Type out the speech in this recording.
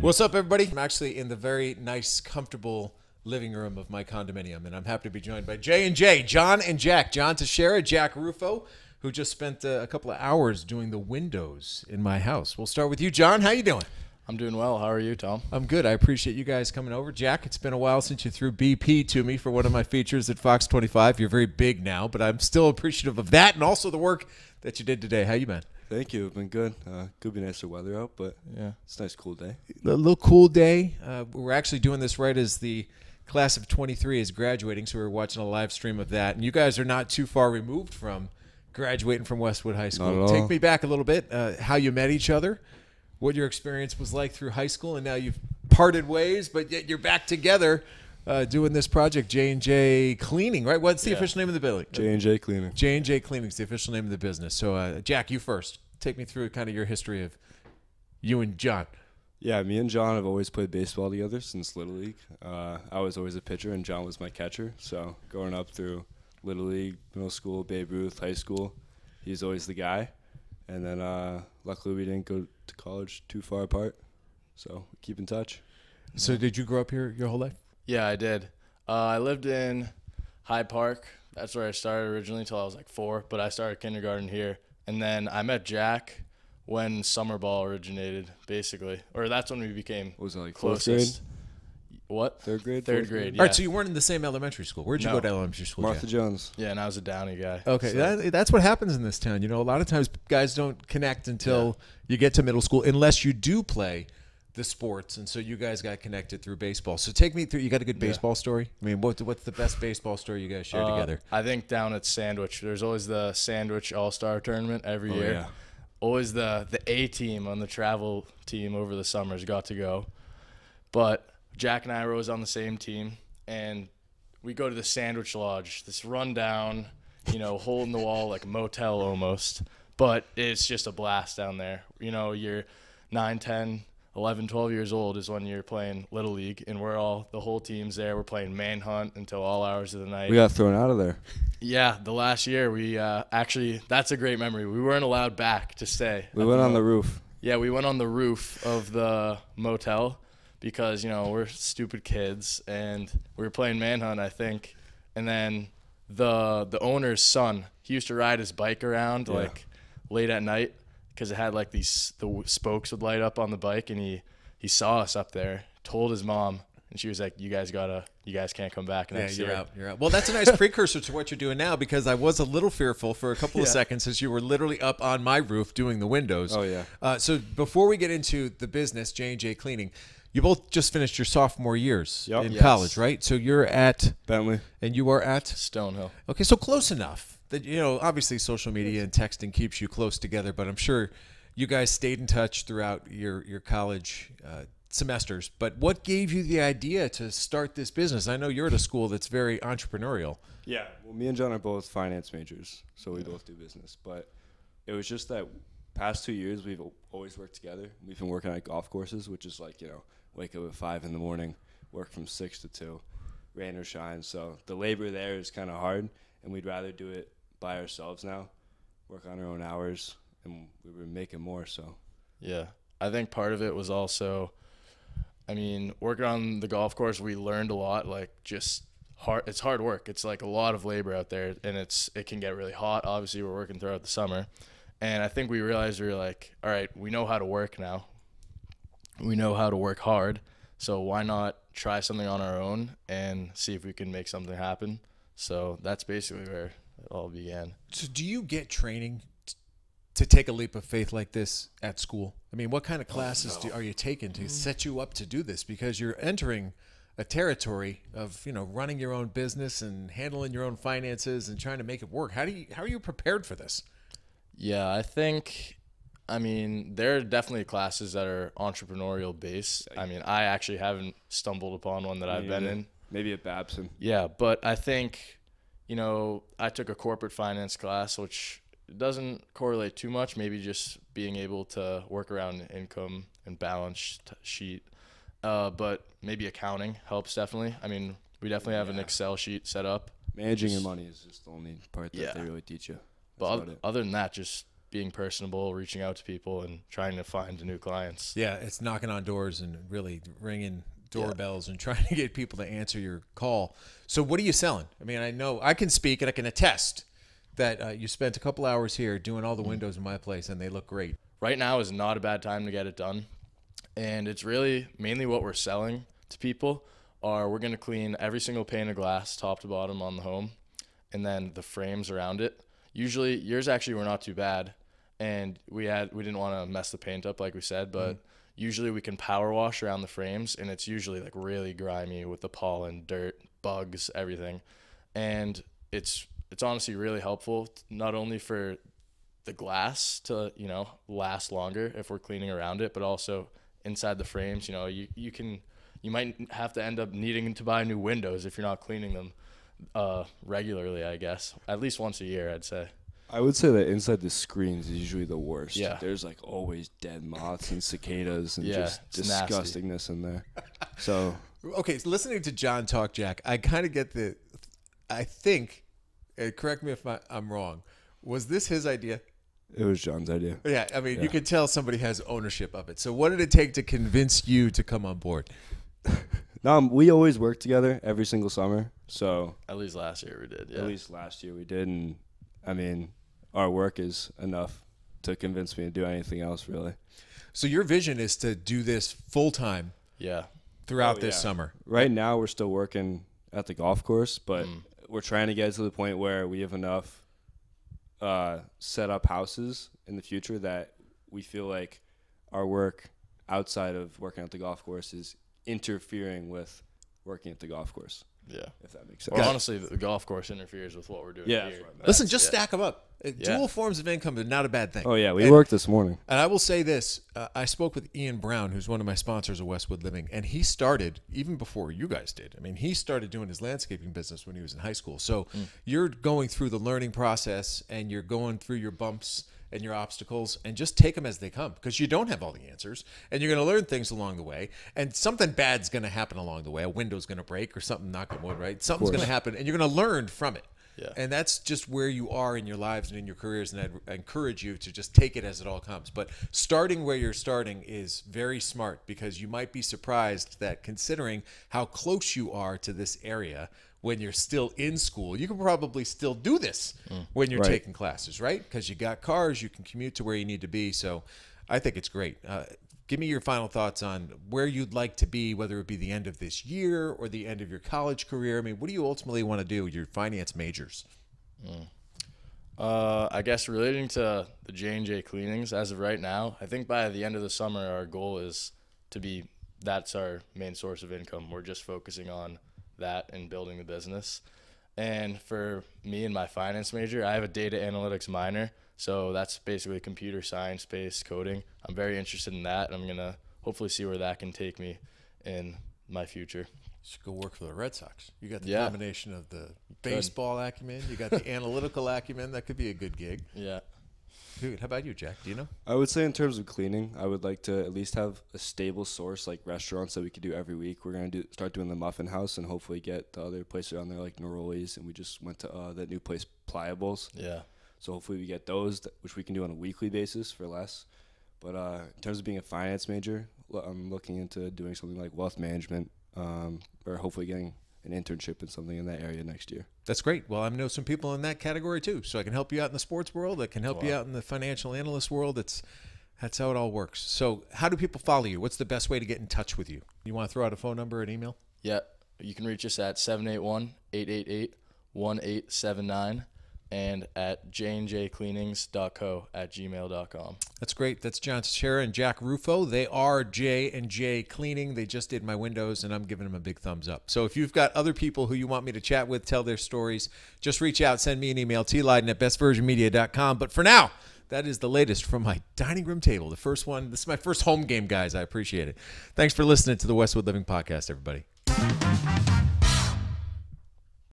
What's up, everybody? I'm actually in the very nice, comfortable living room of my condominium, and I'm happy to be joined by J&J, John and Jack. John Techiera, Jack Rufo, who just spent a couple of hours doing the windows in my house. We'll start with you, John. How you doing? I'm doing well. How are you, Tom? I'm good. I appreciate you guys coming over. Jack, it's been a while since you threw BP to me for one of my features at Fox 25. You're very big now, but I'm still appreciative of that and also the work that you did today. How you been? Thank you. It's been good. Could be nicer weather out, but yeah, it's a nice cool day. A little cool day. We're actually doing this right as the class of 23 is graduating, so we're watching a live stream of that. And you guys are not too far removed from graduating from Westwood High School. Not at all. Take me back a little bit, how you met each other, what your experience was like through high school, and now you've parted ways, but yet you're back together doing this project, JNJ Cleaning, right? What's the official name of the building? JNJ Cleanings. JNJ Cleanings, the official name of the business. So, Jack, you first. Take me through kind of your history of you and John. Yeah, me and John have always played baseball together since Little League. I was always a pitcher, and John was my catcher. So growing up through Little League, middle school, Babe Ruth, high school, he's always the guy. And then luckily we didn't go to college too far apart, so we keep in touch. So did you grow up here your whole life? Yeah, I did. I lived in Hyde Park. That's where I started originally until I was like 4, but I started kindergarten here. And then I met Jack when summer ball originated, basically. Or that's when we became What was it, like closest. What? Third grade? Third Fourth grade, All yeah. right, so you weren't in the same elementary school. Where'd you No. go to elementary school, Martha Jack? Jones. Yeah, and I was a Downey guy. Okay, so- that's what happens in this town. You know, a lot of times guys don't connect until you get to middle school, unless you do play the sports. And so you guys got connected through baseball. So take me through. You got a good baseball story? I mean, what's the best baseball story you guys share together? I think down at Sandwich, there's always the Sandwich All-Star Tournament every year. Yeah. Always the A team on the travel team over the summers got to go. But Jack and I were always on the same team, and we go to the Sandwich Lodge, this rundown, hole in the wall, like a motel almost. But it's just a blast down there. You're 9, 10, 11, 12 years old is when you're playing Little League, and the whole team's there. We're playing manhunt until all hours of the night. We got thrown out of there. Yeah, the last year we actually, that's a great memory. We weren't allowed back to stay. We went on the roof. Yeah, we went on the roof of the motel because, we're stupid kids, and we were playing manhunt, I think. And then the owner's son, he used to ride his bike around like late at night because it had like the spokes would light up on the bike, and he saw us up there, told his mom, and she was like, you guys can't come back next year. You're out. Well, that's a nice precursor to what you're doing now, because I was a little fearful for a couple of seconds as you were literally up on my roof doing the windows. Oh, yeah. So before we get into the business, J&J Cleaning, you both just finished your sophomore years in college, right? So you're at Bentley. And you are at Stonehill. Okay, so close enough that, obviously social media and texting keeps you close together, but I'm sure you guys stayed in touch throughout your college semesters. But what gave you the idea to start this business? I know you're at a school that's very entrepreneurial. Yeah. Well, me and John are both finance majors, so we both do business. But it was just that past 2 years we've always worked together. We've been working at golf courses, which is like, wake up at 5 in the morning, work from 6 to 2, rain or shine. So the labor there is kind of hard, and we'd rather do it by ourselves now, work on our own hours, and we were making more. So Yeah. I think part of it was also, working on the golf course, we learned a lot, like just hard. It's hard work. It's like a lot of labor out there, and it can get really hot. Obviously, we're working throughout the summer. And I think we realized we were like, all right, we know how to work now. We know how to work hard. So why not try something on our own and see if we can make something happen? So that's basically where it all began. So do you get training to take a leap of faith like this at school? I mean, what kind of classes are you taking to set you up to do this? Because you're entering a territory of, running your own business and handling your own finances and trying to make it work. How are you prepared for this? Yeah, I think, there are definitely classes that are entrepreneurial based. I actually haven't stumbled upon one that I've been in. maybe at Babson. Yeah, but I think, I took a corporate finance class, which doesn't correlate too much, maybe just being able to work around income and balance sheet. But maybe accounting helps definitely. We definitely have an Excel sheet set up. Managing your money is just the only part that they really teach you. But other than that, just being personable, reaching out to people, and trying to find new clients. Yeah, it's knocking on doors and really ringing doorbells and trying to get people to answer your call. So what are you selling? I mean, I know I can speak and I can attest that you spent a couple hours here doing all the windows in my place and they look great. Right now is not a bad time to get it done. And it's really mainly what we're selling to people are we're going to clean every single pane of glass top to bottom on the home and then the frames around it. Usually yours actually were not too bad and we didn't want to mess the paint up like we said, but usually we can power wash around the frames and it's usually like really grimy with the pollen, dirt, bugs, everything. And it's honestly really helpful not only for the glass to, you know, last longer if we're cleaning around it, but also inside the frames, you know, you might have to end up needing to buy new windows if you're not cleaning them regularly, I guess. At least once a year, I'd say. I would say that inside the screens is usually the worst. Yeah. There's like always dead moths and cicadas and Yeah, just it's nasty. disgustingness in there. So Okay, so listening to John talk, Jack, I kind of get I think, correct me if I'm wrong, was this his idea? it was John's idea. Yeah, I mean, Yeah. you could tell somebody has ownership of it. So what did it take to convince you to come on board? No, we always work together every single summer. So At least last year we did, yeah. at least last year we did. And I mean, our work is enough to convince me to do anything else, really. So your vision is to do this full time Yeah. throughout Oh, this yeah. summer. Right now, we're still working at the golf course, but we're trying to get to the point where we have enough set up houses in the future that we feel like our work outside of working at the golf course is interfering with working at the golf course, Yeah. if that makes sense. Or honestly, the golf course interferes with what we're doing Yeah, here. that's what I meant. Listen, just yeah. stack them up. Dual forms of income is not a bad thing. Oh, yeah, we And- worked this morning. And I will say this. I spoke with Ian Brown, who's one of my sponsors of Westwood Living, and he started, even before you guys did, I mean, he started doing his landscaping business when he was in high school. So you're going through the learning process, and you're going through your bumps and your obstacles, and just take them as they come, because you don't have all the answers, and you're going to learn things along the way, and something bad's going to happen along the way. A window's going to break or something, knock on wood, right? Something's going to happen, and you're going to learn from it. Yeah. And that's just where you are in your lives and in your careers. And I encourage you to just take it as it all comes. But starting where you're starting is very smart, because you might be surprised that, considering how close you are to this area when you're still in school, you can probably still do this when you're Right. taking classes, right? Because you got cars, you can commute to where you need to be. So I think it's great. Give me your final thoughts on where you'd like to be, whether it be the end of this year or the end of your college career. I mean, what do you ultimately want to do with your finance majors? I guess relating to the JNJ Cleanings, as of right now, I think by the end of the summer, our goal is that's our main source of income. We're just focusing on that and building the business. And for me and my finance major, I have a data analytics minor. So that's basically computer science-based coding. I'm very interested in that. And I'm going to hopefully see where that can take me in my future. You should go work for the Red Sox. You got the Yeah. combination of the baseball acumen. You got the analytical acumen. That could be a good gig. Yeah. Dude, how about you, Jack? Do you know? I would say in terms of cleaning, I would like to at least have a stable source like restaurants that we could do every week. We're going to start doing the Muffin House and hopefully get the other places around there like Neroli's, and we just went to that new place, Pliables. Yeah. So hopefully we get those, which we can do on a weekly basis for less. But in terms of being a finance major, I'm looking into doing something like wealth management, or hopefully getting an internship in something in that area next year. That's great. Well, I know some people in that category too, so I can help you out in the sports world. I can help you out in the financial analyst world. That's how it all works. So how do people follow you? What's the best way to get in touch with you? You want to throw out a phone number, an email? Yeah. You can reach us at 781-888-1879 and at jnjcleanings.co@gmail.com. That's great. That's John Techiera and Jack Rufo. They are JNJ Cleaning. They just did my windows, and I'm giving them a big thumbs up. So if you've got other people who you want me to chat with, tell their stories, just reach out, send me an email, tleiden@bestversionmedia.com. But for now, that is the latest from my dining room table. The first one. This is my first home game, guys. I appreciate it. Thanks for listening to the Westwood Living Podcast, everybody.